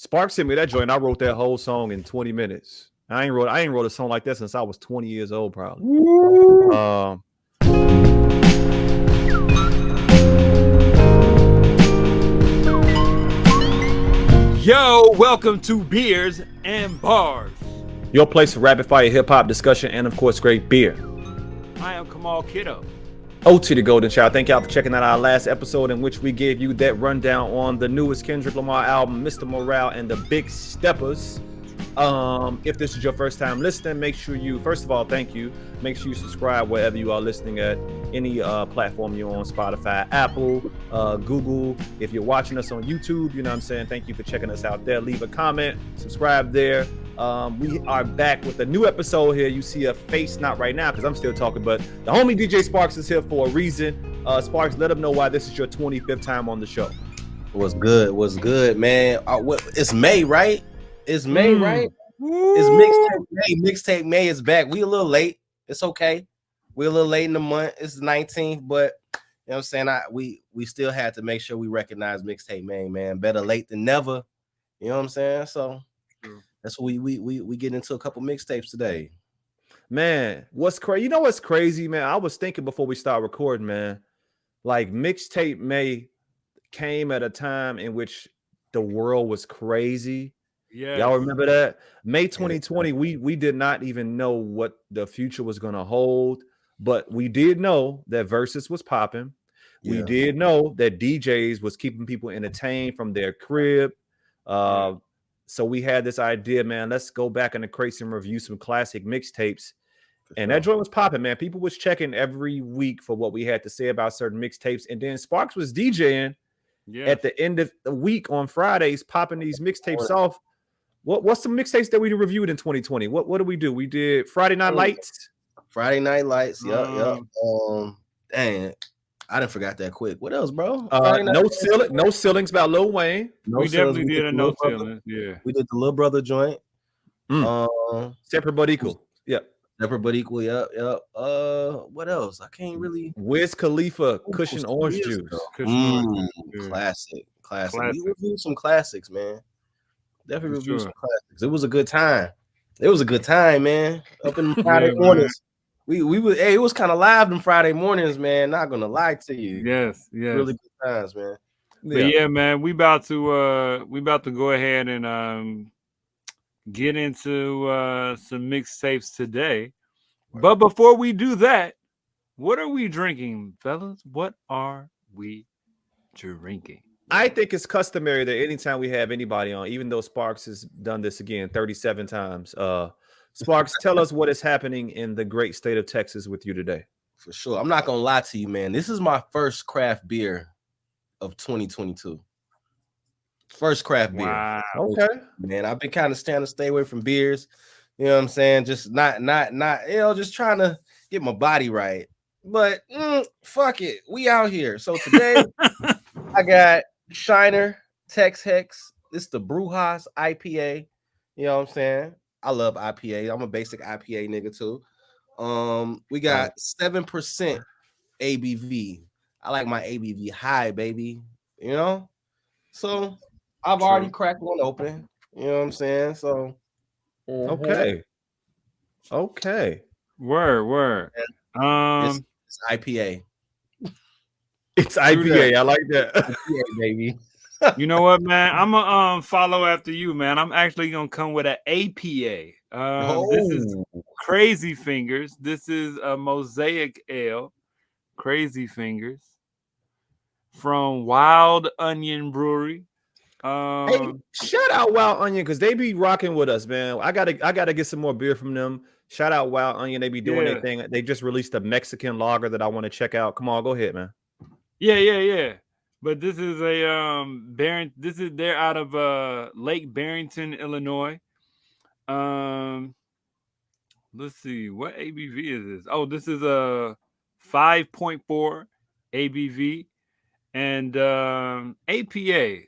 Sparks sent me that joint. I wrote that whole song in 20 minutes. I ain't wrote a song like that since I was 20 years old, probably. Yo, welcome to Beers and Bars, your place for rapid fire hip hop discussion and, of course, great beer. I am Kamal Kiddo. OT the Golden Child. Thank y'all for checking out our last episode in which we gave you that rundown on the newest Kendrick Lamar album, Mr. Morale and the Big Steppers. If this is your first time listening, make sure you, first of all, thank you. Make sure you subscribe wherever you are listening at, any platform you're on, Spotify, Apple, Google. If you're watching us on YouTube, you know what I'm saying? Thank you for checking us out there. Leave a comment, subscribe there. We are back with a new episode here. You see a face, not right now because I'm still talking, but the homie DJ Sparks is here for a reason. Sparks, let them know why this is your 25th time on the show. What's good, man? It's May, right? It's May, right? It's Mixtape May. Mixtape May is back. We a little late. It's okay. We're a little late in the month. It's the 19th, but you know what I'm saying? We still had to make sure we recognize Mixtape May, man. Better late than never. You know what I'm saying? So that's what we get into a couple mixtapes today. Man, what's crazy? You know what's crazy, man? I was thinking before we start recording, man. Like Mixtape May came at a time in which the world was crazy. Yeah, y'all remember that? May 2020, we did not even know what the future was gonna hold, but we did know that Versus was popping. We did know that DJs was keeping people entertained from their crib. So we had this idea, man. Let's go back in the crates and review some classic mixtapes. And that joint was popping, man. People was checking every week for what we had to say about certain mixtapes. And then Sparks was DJing at the end of the week on Fridays, popping these mixtapes off. What's some mixtapes that we reviewed in 2020? What did we do? We did Friday Night Lights. Friday Night Lights. Yep. Dang, I didn't forgot that quick. What else, bro? No Ceilings by Lil Wayne. We definitely did a No Ceilings. Yeah, we did the Little Brother joint. Separate but equal. Yep. Separate but equal. Yep. What else? I can't really. Wiz Khalifa, Cushion Orange Juice. Classic. We reviewed some classics, man. Definitely review some classics. It was a good time. Man. Up in Friday mornings. We it was kind of live on Friday mornings, man. Not gonna lie to you. Yes. Really good times, man. But yeah, man, we about to go ahead and get into some mixtapes today. But before we do that, what are we drinking, fellas? What are we drinking? I think it's customary that anytime we have anybody on, even though Sparks has done this again 37 times, Sparks, tell us what is happening in the great state of Texas with you today. For sure. I'm not going to lie to you, man. This is my first craft beer of 2022. First craft beer. Wow. Okay. Man, I've been kind of trying to stay away from beers. You know what I'm saying? Just not, just trying to get my body right. But fuck it. We out here. So today I got Shiner Tex Hex. This is the Bruja's IPA. You know what I'm saying? I love IPA. I'm a basic IPA nigga too. We got 7% ABV. I like my ABV high, baby. You know? So I've already cracked one open. You know what I'm saying? So okay. Word. It's IPA. It's IPA. I like that. IPA, baby. You know what, man? I'm gonna follow after you, man. I'm actually gonna come with an APA. This is Crazy Fingers. This is a Mosaic ale. Crazy Fingers from Wild Onion Brewery. Hey, shout out Wild Onion because they be rocking with us, man. I gotta get some more beer from them. Shout out Wild Onion. They be doing their thing. They just released a Mexican lager that I want to check out. Come on, go ahead, man. Yeah. But this is a they're out of Lake Barrington, Illinois. Let's see, what ABV is this? Oh, this is a 5.4 ABV and APA.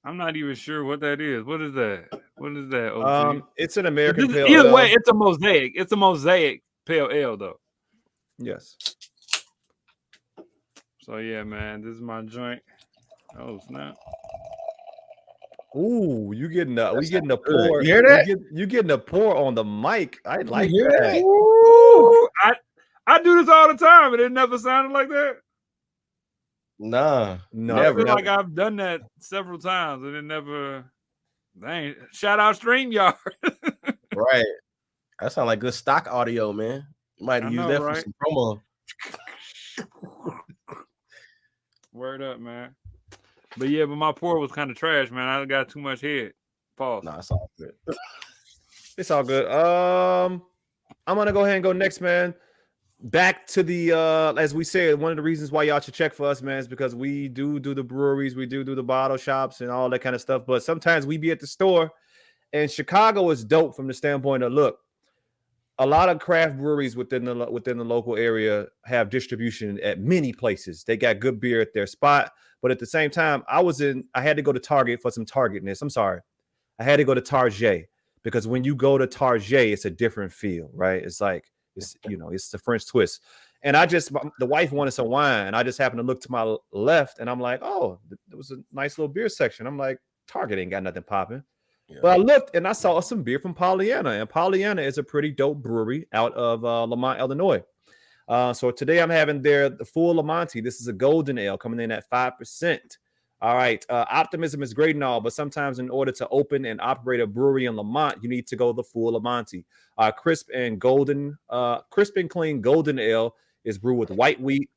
I'm not even sure what that is. What is that? OT? It's an American pale ale. Either ale. way, it's a Mosaic. It's a Mosaic pale ale, though. Yes. So yeah, man, this is my joint. Oh snap! Ooh, you getting the we getting the good. pour. You hear that? You getting a pour on the mic. I like hear that. that? Ooh, I do this all the time, and it never sounded like that. Nah, No, I never. feel like I've done that several times, and it never. Dang! Shout out StreamYard. Right. That sounds like good stock audio, man. You might I use know, that right? for some promo. Word up, man. But yeah, but my pour was kind of trash, man. I got too much head. Pause. Nah, it's all good. it's all good. I'm gonna go ahead and go next, man. Back to the as we said, one of the reasons why y'all should check for us, man, is because we do the breweries, we do the bottle shops and all that kind of stuff. But sometimes we be at the store, and Chicago is dope from the standpoint of look. A lot of craft breweries within the local area have distribution at many places. They got good beer at their spot, but at the same time, I had to go to Target for some Targetness. I'm sorry, I had to go to Target because when you go to Target, it's a different feel, right? It's like it's the French twist. And the wife wanted some wine, and I just happened to look to my left, and I'm like, oh, there was a nice little beer section. I'm like, Target ain't got nothing popping. Yeah. But I looked and I saw some beer from Pollyanna, and Pollyanna is a pretty dope brewery out of Lamont, Illinois. So today I'm having the full Lemonty. This is a golden ale coming in at 5%. All right. Optimism is great and all, but sometimes in order to open and operate a brewery in Lamont, you need to go the full Lemonty. Crisp and clean golden ale is brewed with white wheat,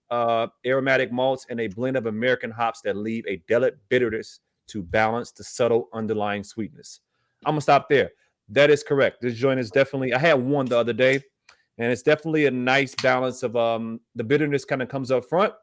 aromatic malts, and a blend of American hops that leave a delicate bitterness to balance the subtle underlying sweetness. I'm gonna stop there. That is correct. This joint is definitely. I had one the other day, and it's definitely a nice balance of the bitterness kind of comes up front,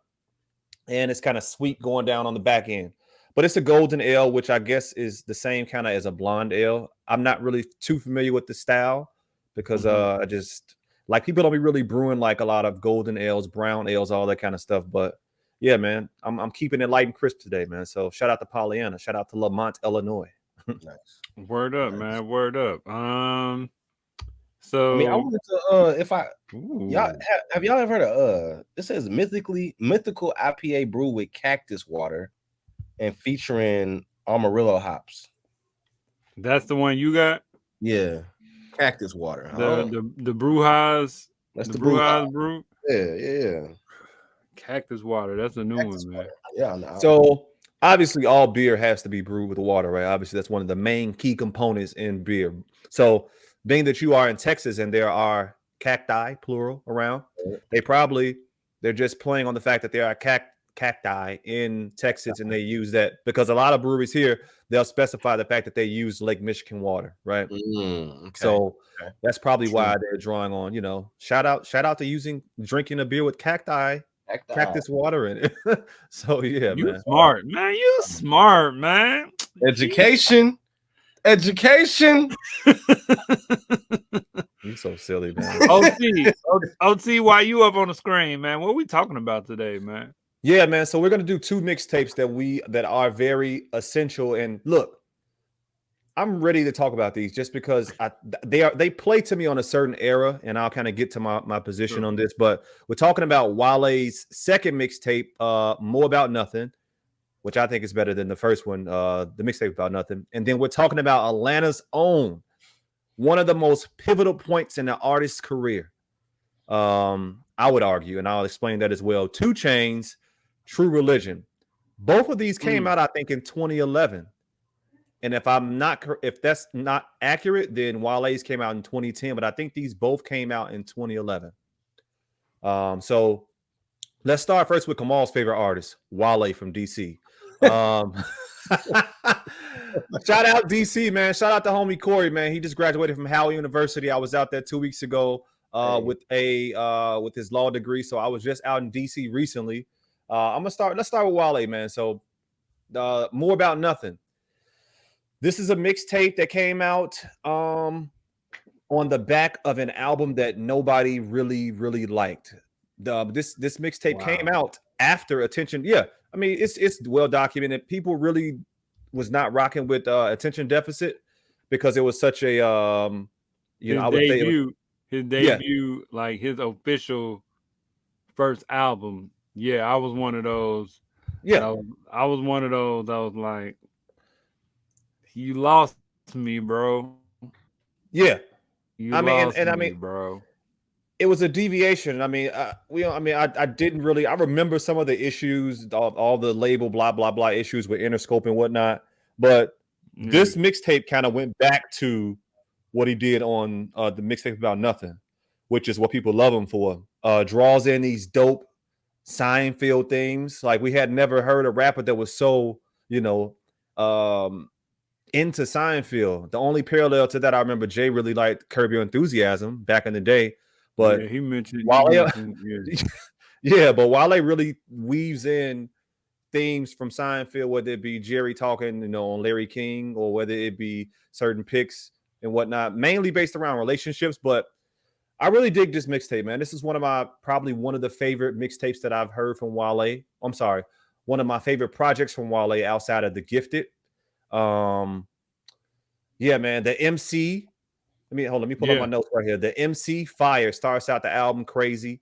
and it's kind of sweet going down on the back end. But it's a golden ale, which I guess is the same kind of as a blonde ale. I'm not really too familiar with the style because I just like people don't be really brewing like a lot of golden ales, brown ales, all that kind of stuff. But yeah, man, I'm keeping it light and crisp today, man. So shout out to Pollyanna, shout out to Lamont, Illinois. Nice. Word up, man. Word up. So I mean, I wanted to y'all have y'all ever heard of it says mythical IPA brew with cactus water and featuring Amarillo hops. That's the one you got? Yeah. Cactus water. The Brujas. That's the Brujas brew. Yeah. Cactus water. That's a new one, man. Yeah. No. So obviously all beer has to be brewed with water, right? Obviously, that's one of the main key components in beer. So being that you are in Texas and there are cacti, plural, around, they're just playing on the fact that there are cacti in Texas, and they use that because a lot of breweries here, they'll specify the fact that they use Lake Michigan water, right? Okay. So that's probably why they're drawing on, shout out to drinking a beer with cactus water in it. So yeah, you man. Smart, man. You smart, man. Education. You so silly, man. OT, why you up on the screen, man? What are we talking about today, man? Yeah, man. So we're gonna do 2 mixtapes that are very essential. And look, I'm ready to talk about these just because they play to me on a certain era, and I'll kind of get to my position on this. But we're talking about Wale's second mixtape, More About Nothing, which I think is better than the first one, the mixtape About Nothing. And then we're talking about Atlanta's own, one of the most pivotal points in the artist's career. I would argue, and I'll explain that as well. 2Chainz, True Religion. Both of these came out, I think, in 2011. And if that's not accurate, then Wale's came out in 2010. But I think these both came out in 2011. So let's start first with Kamal's favorite artist, Wale from DC. Shout out DC, man. Shout out to homie Corey, man. He just graduated from Howard University. I was out there 2 weeks ago with his law degree. So I was just out in DC recently. Let's start with Wale, man. So More About Nothing. This is a mixtape that came out on the back of an album that nobody really, really liked. This mixtape came out after Attention. Yeah, I mean it's well documented. People really was not rocking with Attention Deficit because it was such a I would say his debut, like his official first album. Yeah, I was one of those. Yeah, I was one of those. I was like, You lost me, bro. Yeah, You I mean, lost and I me, mean, bro. it was a deviation. I mean, I didn't really. I remember some of the issues, all the label blah blah blah issues with Interscope and whatnot. But Yeah. this mixtape kind of went back to what he did on the mixtape About Nothing, which is what people love him for. Draws in these dope Seinfeld themes. Like we had never heard a rapper that was so, you know, into Seinfeld. The only parallel to that, I remember Jay really liked Curb Your Enthusiasm back in the day, but Yeah, he mentioned. Wale, Yeah. yeah, but Wale really weaves in themes from Seinfeld, whether it be Jerry talking, on Larry King, or whether it be certain picks and whatnot, mainly based around relationships. But I really dig this mixtape, man. This is probably one of the favorite mixtapes that I've heard from Wale. I'm sorry, one of my favorite projects from Wale outside of The Gifted. Yeah, man, the MC. Let me pull up my notes right here. The MC Fire starts out the album crazy.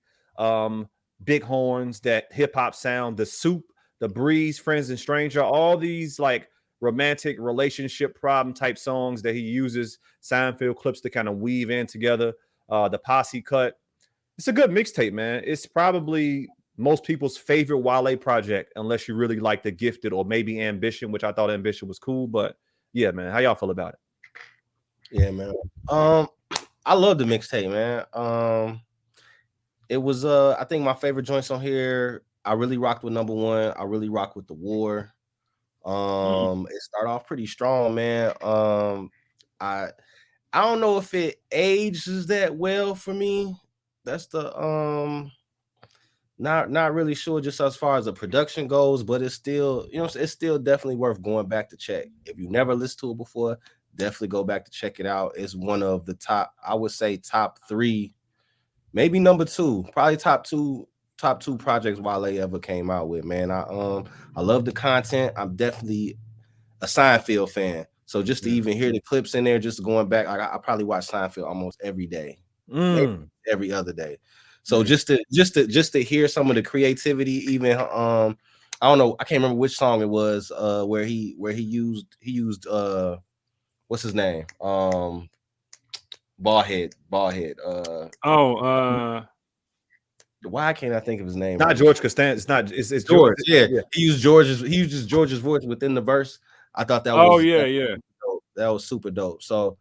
Big horns, that hip hop sound, the soup, the breeze, friends and stranger, all these like romantic relationship problem type songs that he uses Seinfeld clips to kind of weave in together. The posse cut. It's a good mixtape, man. It's probably most people's favorite Wale project, unless you really like The Gifted or maybe Ambition, which I thought Ambition was cool. But yeah, man, how y'all feel about it? Yeah, man. I love the mixtape, man. It was I think my favorite joints on here. I really rocked with number one. I really rocked with The War. It started off pretty strong, man. I don't know if it ages that well for me. That's the not really sure just as far as the production goes, but it's still, it's still definitely worth going back to check. If you never listened to it before, definitely go back to check it out. It's one of the top, I would say top 3, maybe number 2, probably top two projects Wale ever came out with, man. I love the content. I'm definitely a Seinfeld fan. So just to even hear the clips in there, just going back, I probably watch Seinfeld almost every day, maybe every other day. So just to hear some of the creativity, even I don't know, I can't remember which song it was, where he used what's his name, Ballhead. Why can't I think of his name? Not George Costanza. It's not. It's George. Yeah. He used George's voice within the verse. I thought that was that was super dope. So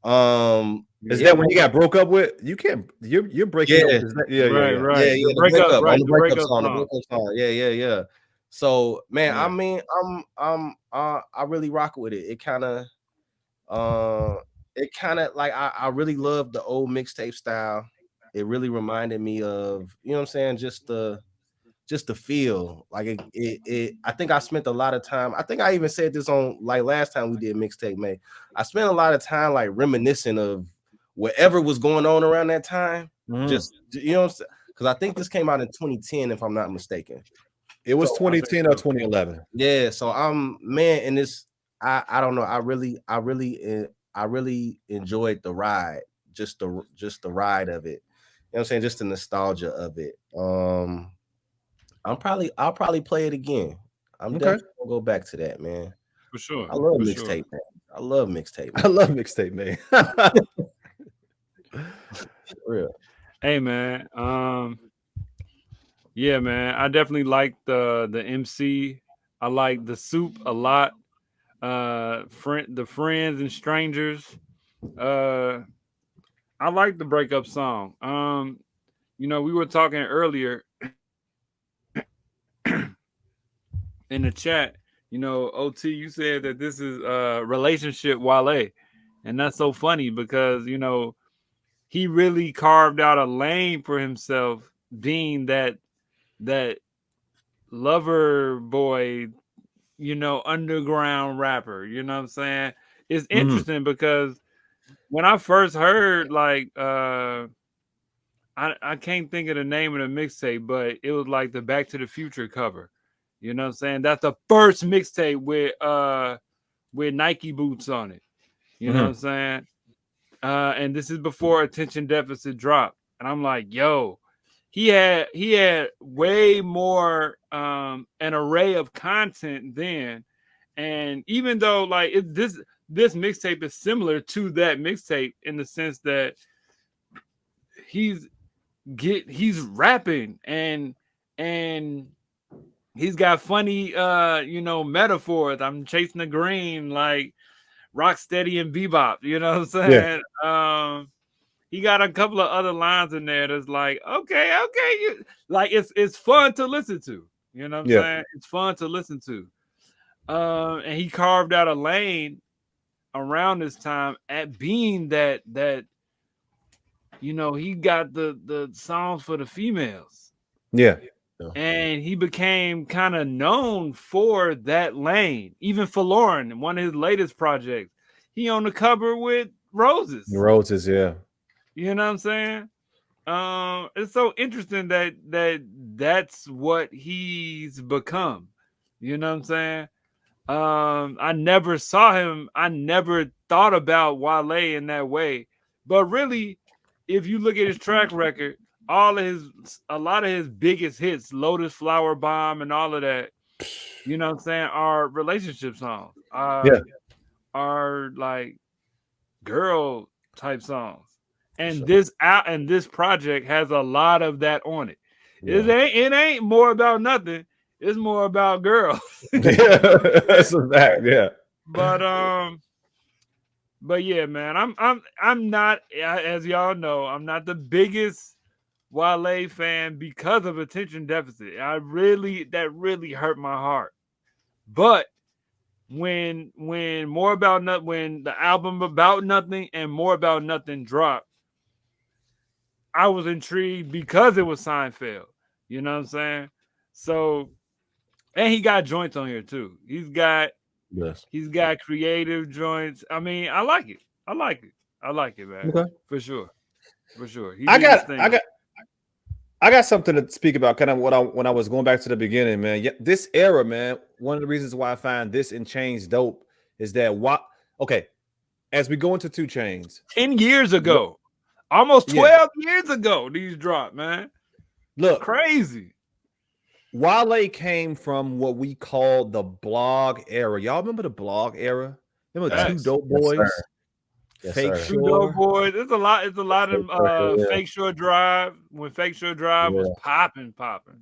is that when you got broke up with? You can't. You're breaking up. Right. The breakup song. Yeah. So man, I mean, I really rock with it. It kind of like I really love the old mixtape style. It really reminded me of, you know what I'm saying, just the feel. Like it I think I spent a lot of time. I think I even said this on like last time we did Mixtape May. I spent a lot of time like reminiscing of whatever was going on around that time. Just, you know, because I think this came out in 2010, if I'm not mistaken. It was 2010 or 2011. Yeah, so man, and this I don't know. I really enjoyed the ride, just the ride of it. You know what I'm saying? Just the nostalgia of it. I'll probably play it again. I'm definitely gonna go back to that, man. For sure. I love Mixtape, man. I love Mixtape, man. I love Mixtape, man. Real. Hey, man. Yeah, man. I definitely like the MC. I like the soup a lot. The friends and strangers. I like the breakup song. We were talking earlier in the chat. OT, you said that this is a relationship Wale, and that's so funny because he really carved out a lane for himself, being that lover boy, underground rapper. You know what I'm saying? It's interesting because when I first heard, like, I can't think of the name of the mixtape, but it was like the Back to the Future cover. You know what I'm saying? That's the first mixtape with Nike boots on it. You know what I'm saying? And this is before Attention Deficit dropped. And I'm like, yo, he had way more an array of content then. And even though like this mixtape is similar to that mixtape in the sense that he's rapping and he's got funny metaphors. I'm chasing the green like Rocksteady and Bebop, you know what I'm saying? Yeah. He got a couple of other lines in there that's like, okay, like it's fun to listen to. You know what I'm saying? It's fun to listen to. And he carved out a lane around this time at being that he got the songs for the females. Yeah. And he became kind of known for that lane. Even for Lauren, one of his latest projects, he on the cover with roses. Roses, yeah. You know what I'm saying? It's so interesting that's what he's become. You know what I'm saying? I never saw him. I never thought about Wale in that way. But really, if you look at his track record, a lot of his biggest hits, Lotus Flower Bomb and all of that, you know what I'm saying, are relationship songs. Are like girl type songs. And this project has a lot of that on it. Yeah. It ain't more about nothing. It's more about girls. That's a fact, yeah. But yeah, man, I'm not, as y'all know, I'm not the biggest Wale fan because of attention deficit. That really hurt my heart. But when the album About Nothing and More About Nothing dropped, I was intrigued because it was Seinfeld. You know what I'm saying? So, and he got joints on here too. He's got creative joints. I mean, I like it. I like it, man. Okay. For sure. I got something to speak about. Kind of when I was going back to the beginning, man. Yeah, this era, man. One of the reasons why I find this and Chainz dope is that as we go into 2Chainz, 10 years ago. Almost 12 years ago, these dropped, man. Look, crazy. Wale came from what we call the blog era. Y'all remember the blog era? Remember Two Dope Boys? Yes, Fake Sure. Two Dope Boys. It's a lot of Fake Sure Drive. When Fake Sure Drive was popping.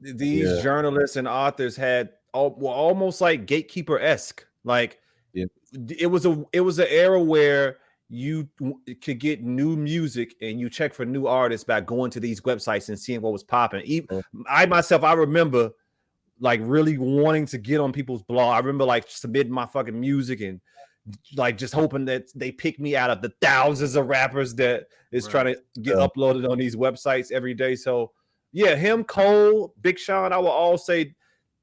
These journalists and authors were almost like gatekeeper-esque. Like it was an era where you could get new music and you check for new artists by going to these websites and seeing what was popping. I remember like really wanting to get on people's blog. I remember like submitting my fucking music and like just hoping that they pick me out of the thousands of rappers that is trying to get uploaded on these websites every day. So yeah, him, Cole, Big Sean, I will all say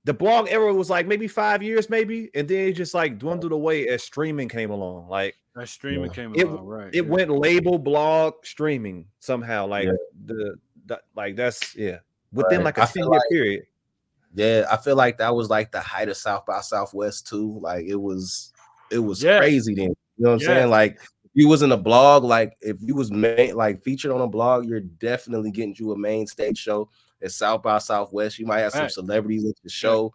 the blog era was like maybe 5 years, maybe, and then it just like dwindled away as streaming came along. Like as streaming came along, right? It went label, blog, streaming somehow. Like within like a 10-year period. Yeah, I feel like that was like the height of South by Southwest too. Like it was crazy then. You know what I'm saying? Like if you was in a blog, like if you was featured on a blog, you're definitely getting you a main stage show at South by Southwest. You might have some celebrities at the show.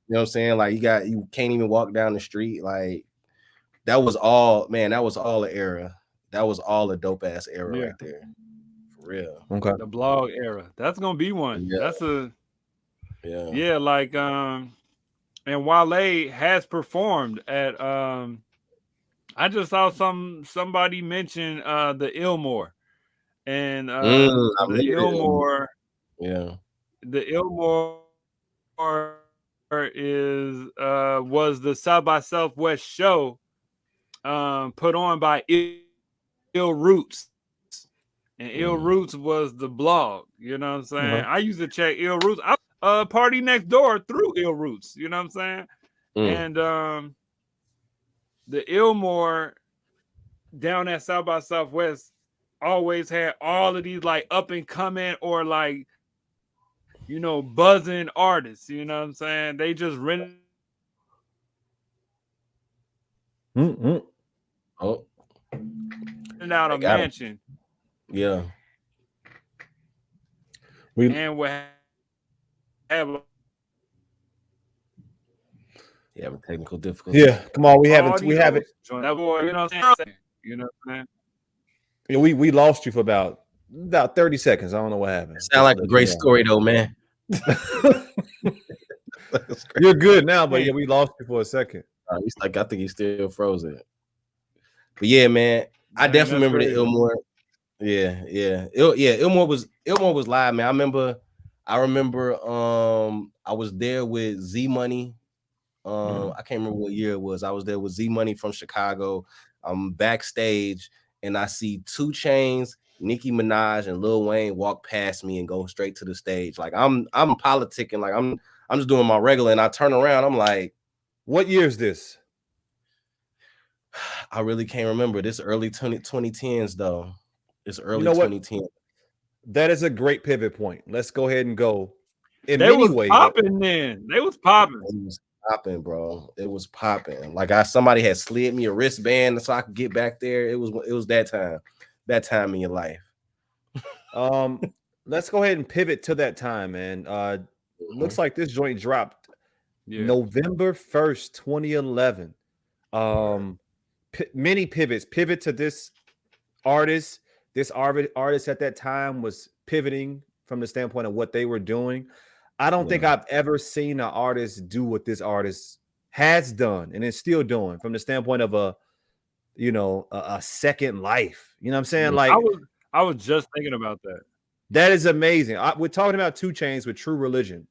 You know what I'm saying? Like you can't even walk down the street. Like that was all an era. That was all a dope ass era right there. For real. Okay. The blog era. That's gonna be one. Yeah. That's a like and Wale has performed at I just saw somebody mention the Illmore and the Illmore. Yeah, the Illmore was the South by Southwest show put on by Ill Roots. And Ill Roots was the blog, you know what I'm saying? I used to check Ill Roots. Party Next Door through Ill Roots, you know what I'm saying? And the Illmore down at South by Southwest always had all of these like up and coming or like buzzing artists, you know what I'm saying? They just rented out a mansion. Yeah. And would have You having technical difficulties? Yeah, come on, we haven't. That boy, you know what I'm saying? You know what I'm saying? Yeah, we lost you for about 30 seconds. I don't know what happened. Sound like a great story though, man. You're good now, but yeah, we lost you for a second. He's like, I think he's still frozen. But yeah, man, I definitely remember the Ilmore. Yeah. Ilmore was live, man. I remember I was there with Z Money. I can't remember what year it was. I was there with Z Money from Chicago. I'm backstage and I see 2Chainz, Nicki Minaj, and Lil Wayne walk past me and go straight to the stage. Like I'm politicking, like I'm just doing my regular, and I turn around. I'm like, what year is this? I really can't remember. This early 2010s though. It's early 2010. That is a great pivot point. Let's go ahead and go. In many ways, popping then. They was popping. It was popping, bro. It was popping. Like somebody had slid me a wristband so I could get back there. It was that time. That time in your life. Let's go ahead and pivot to that time, man. Looks like this joint dropped November 1st, 2011. Many pivots. Pivot to this artist. This artist at that time was pivoting from the standpoint of what they were doing. I don't think I've ever seen an artist do what this artist has done and is still doing from the standpoint of a second life. You know what I'm saying? Like I was just thinking about that. That is amazing. We're talking about 2Chainz with True Religion,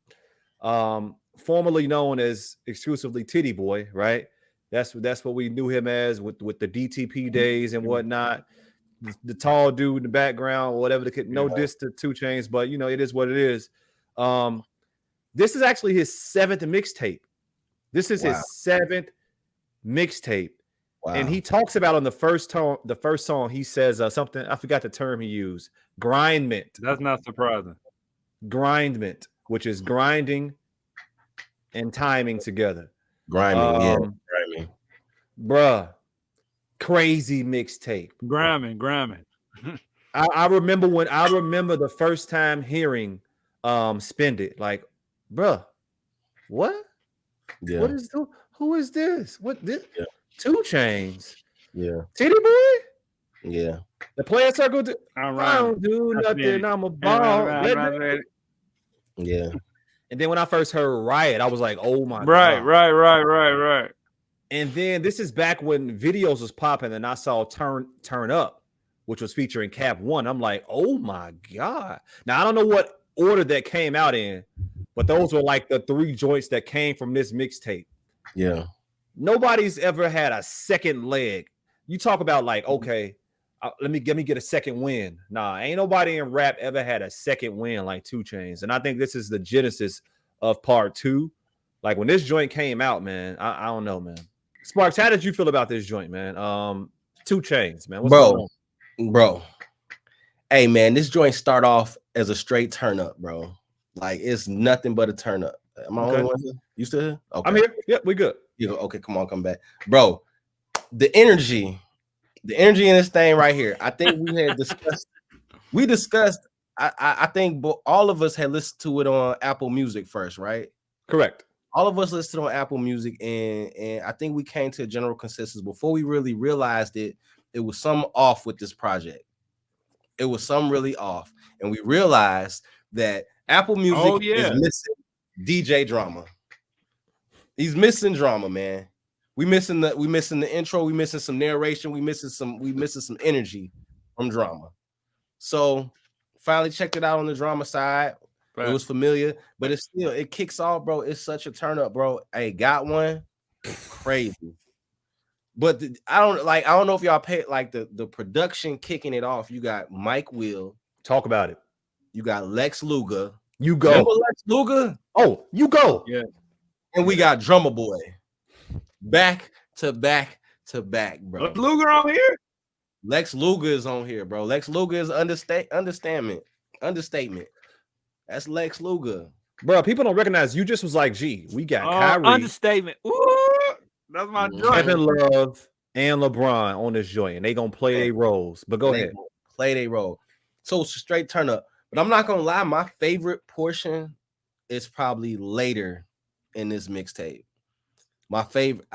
formerly known as exclusively Titty Boy, right? That's what we knew him as with the DTP days and whatnot. The tall dude in the background, or whatever. No diss to 2Chainz, but it is what it is. This is actually his 7th mixtape. This is his 7th mixtape. Wow. And he talks about on the first song, he says something, I forgot the term he used. Grindment. That's not surprising. Grindment, which is grinding and timing together. Grinding. Bruh. Crazy mixtape. Gramming. I remember the first time hearing Spend It. Like, bruh, what? Yeah. Who is this? What this? Yeah. 2Chainz. Yeah. Titty Boy? Yeah. The player circle. I don't do nothing. I'm a ball. Yeah. And then when I first heard Riot, I was like, oh my God. Right. And then this is back when videos was popping, and I saw Turn Up, which was featuring Cap One. I'm like, oh my God. Now I don't know what order that came out in, but those were like the 3 joints that came from this mixtape. Yeah. Nobody's ever had a second leg. You talk about like, okay, let me get a second win. Nah, ain't nobody in rap ever had a second win like 2Chainz. And I think this is the genesis of part 2. Like when this joint came out, man, I don't know, man. Sparks, how did you feel about this joint, man? 2Chainz, man. What's going on? Bro. Hey, man, this joint start off as a straight turn up, bro. Like it's nothing but a turn up. Am I on one here? You still here? Okay. I'm here. Yep, we good. Okay, come on, come back. Bro, the energy in this thing right here. I think we discussed, I think all of us had listened to it on Apple Music first, right? Correct. All of us listened on Apple Music, and I think we came to a general consensus before we really realized it was something off with this project. It was something really off. And we realized that Apple Music is missing DJ drama. He's missing drama, man. We missing the intro, we missing some narration, we missing some energy from drama. So finally checked it out on the drama side. Right. It was familiar, but it kicks off, bro. It's such a turn up, bro. Hey, got one crazy. But I don't know if y'all pay like the production kicking it off. You got Mike Will. Talk about it. You got Lex Luger. You go. Remember Lex Luger? Oh, you go. Yeah. And we got Drummer Boy. Back to back to back, bro. Lex Luger on here? Lex Luger is on here, bro. Lex Luger is understatement. That's Lex Luger. Bro, people don't recognize you just was like, gee, we got Kyrie. Understatement. Ooh, that's my joint. Kevin Love and LeBron on this joint, and they gonna play their roles. But go ahead. Play their role. So it's a straight turn up. But I'm not gonna lie, my favorite portion is probably later in this mixtape. My favorite,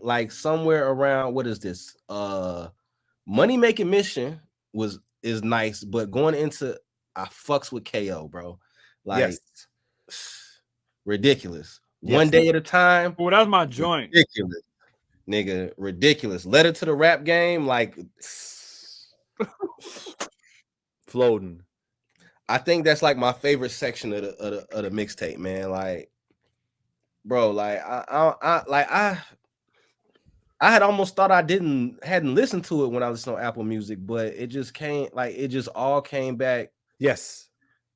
like somewhere around, what is this? Money Making Mission is nice, but going into I fucks with KO, bro. Like ridiculous. Yes. One day at a time. Well, that's my joint. Ridiculous. Nigga, ridiculous. Letter to the Rap Game, like floating. I think that's like my favorite section of the mixtape, man. Like, bro, like I had almost thought I hadn't listened to it when I listened on Apple Music, but it just all came back. Yes,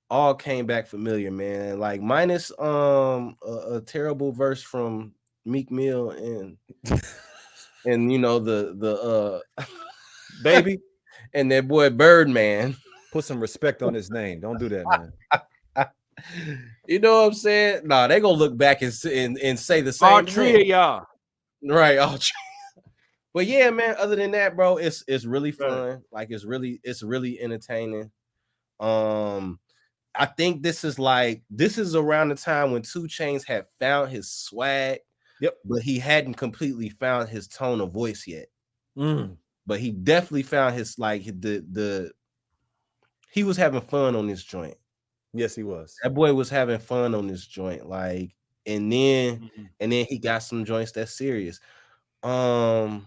all came back familiar, man. Like minus a terrible verse from Meek Mill and you know the baby and that boy Birdman. Put some respect on his name. Don't do that, man. You know what I'm saying? Nah, they gonna look back and say the same. All three of y'all, right? All but yeah, man. Other than that, bro, it's really fun. Like it's really entertaining. I think this is around the time when 2Chainz had found his swag. Yep. But he hadn't completely found his tone of voice yet. Mm. But he definitely found his he was having fun on this joint. Yes, he was. That boy was having fun on this joint. Like, and then he got some joints that's serious. What's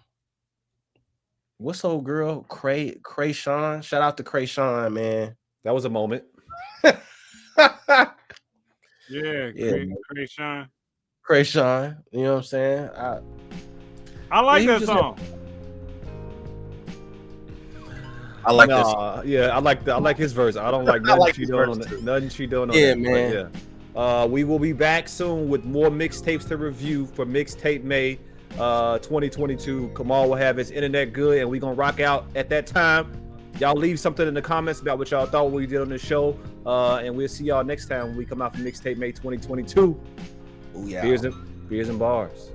old girl? Krayshawn. Shout out to Krayshawn, man. That was a moment. yeah, Krayshawn. Krayshawn, you know what I'm saying? I like that song. I like that. Yeah, I like his verse. I don't like nothing she doing on nothing she doing on yeah, that. Man. But yeah. We will be back soon with more mixtapes to review for Mixtape May 2022. Kamal will have his internet good, and we're gonna rock out at that time. Y'all leave something in the comments about what y'all thought we did on the show, and we'll see y'all next time when we come out for Mixtape May 2022. Oh yeah. Beers and bars.